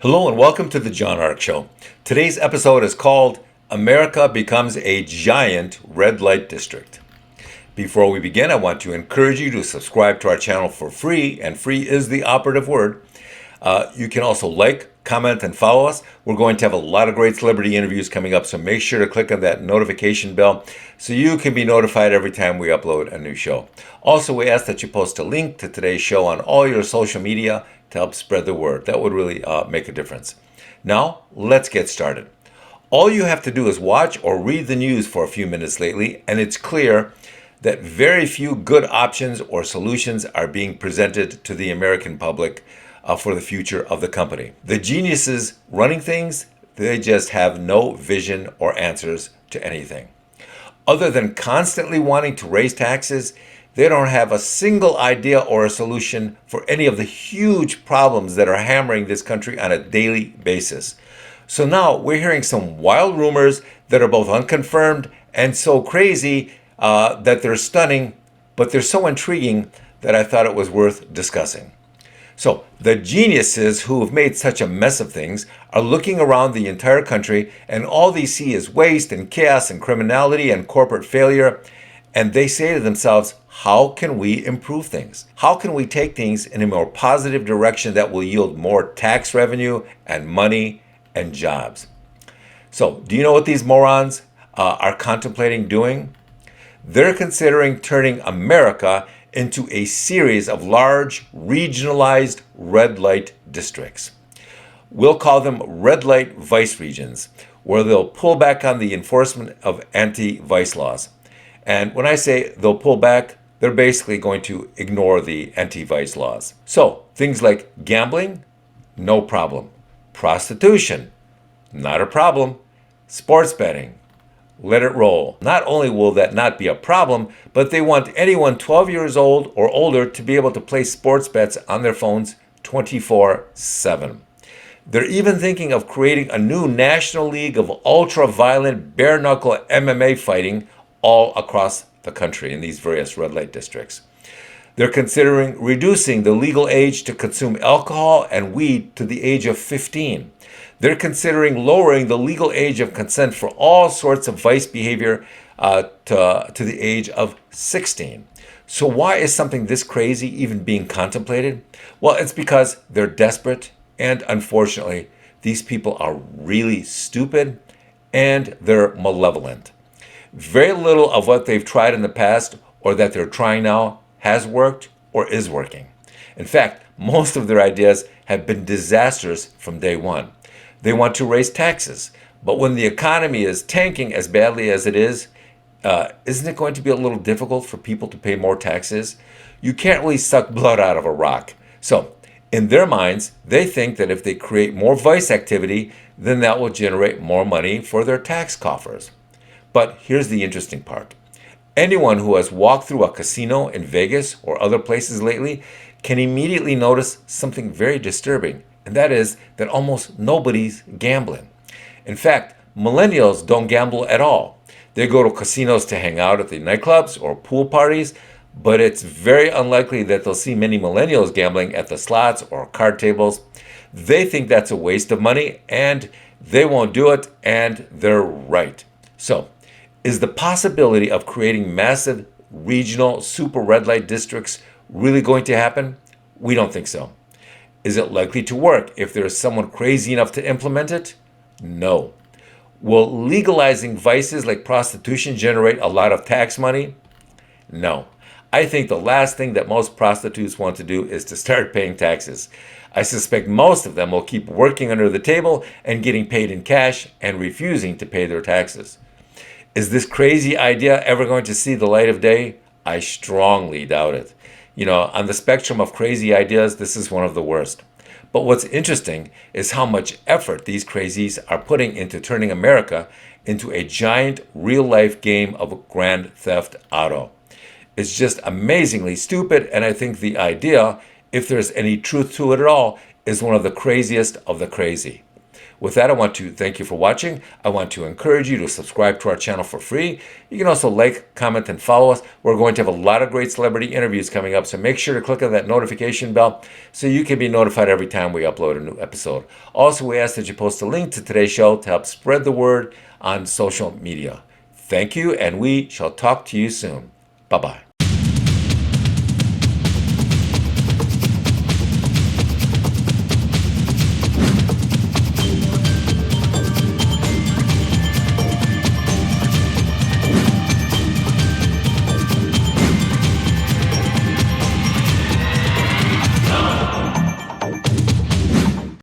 Hello and welcome to the John Ark Show. Today's episode is called America Becomes a Giant Red Light District. Before we begin, I want to encourage you to subscribe to our channel for free, and free is the operative word. You can also like, comment, and follow us. We're going to have a lot of great celebrity interviews coming up, so make sure to click on that notification bell so you can be notified every time we upload a new show. Also, we ask that you post a link to today's show on all your social media to help spread the word. That would really make a difference. Now, let's get started. All you have to do is watch or read the news for a few minutes lately, and it's clear that very few good options or solutions are being presented to the American public for the future of the company. The geniuses running things, they just have no vision or answers to anything. Other than constantly wanting to raise taxes, they don't have a single idea or a solution for any of the huge problems that are hammering this country on a daily basis. So now we're hearing some wild rumors that are both unconfirmed and so crazy that they're stunning, but they're so intriguing that I thought it was worth discussing. So the geniuses who have made such a mess of things are looking around the entire country, and all they see is waste and chaos and criminality and corporate failure. And they say to themselves, how can we improve things? How can we take things in a more positive direction that will yield more tax revenue and money and jobs? So do you know what these morons are contemplating doing? They're considering turning America into a series of large, regionalized red light districts. We'll call them red light vice regions, where they'll pull back on the enforcement of anti-vice laws. And when I say they'll pull back, they're basically going to ignore the anti-vice laws. So things like gambling, no problem. Prostitution, not a problem. Sports betting, let it roll. Not only will that not be a problem, but they want anyone 12 years old or older to be able to play sports bets on their phones 24/7. They're even thinking of creating a new national league of ultra-violent bare-knuckle MMA fighting all across the country in these various red light districts. They're considering reducing the legal age to consume alcohol and weed to the age of 15. They're considering lowering the legal age of consent for all sorts of vice behavior to the age of 16. So why is something this crazy even being contemplated? Well, it's because they're desperate, and unfortunately, these people are really stupid and they're malevolent. Very little of what they've tried in the past or that they're trying now has worked or is working. In fact, most of their ideas have been disasters from day one. They want to raise taxes, but when the economy is tanking as badly as it is, isn't it going to be a little difficult for people to pay more taxes? You can't really suck blood out of a rock. So, in their minds, they think that if they create more vice activity, then that will generate more money for their tax coffers. But here's the interesting part. Anyone who has walked through a casino in Vegas or other places lately can immediately notice something very disturbing, and that is that almost nobody's gambling. In fact, millennials don't gamble at all. They go to casinos to hang out at the nightclubs or pool parties, but it's very unlikely that they'll see many millennials gambling at the slots or card tables. They think that's a waste of money, and they won't do it, and they're right. So, is the possibility of creating massive regional super red light districts really going to happen? We don't think so. Is it likely to work if there is someone crazy enough to implement it? No. Will legalizing vices like prostitution generate a lot of tax money? No. I think the last thing that most prostitutes want to do is to start paying taxes. I suspect most of them will keep working under the table and getting paid in cash and refusing to pay their taxes. Is this crazy idea ever going to see the light of day? I strongly doubt it. You know, on the spectrum of crazy ideas, this is one of the worst. But what's interesting is how much effort these crazies are putting into turning America into a giant real-life game of Grand Theft Auto. It's just amazingly stupid, and I think the idea, if there's any truth to it at all, is one of the craziest of the crazy. With that, I want to thank you for watching. I want to encourage you to subscribe to our channel for free. You can also like, comment, and follow us. We're going to have a lot of great celebrity interviews coming up, so make sure to click on that notification bell so you can be notified every time we upload a new episode. Also, we ask that you post a link to today's show to help spread the word on social media. Thank you, and we shall talk to you soon. Bye-bye.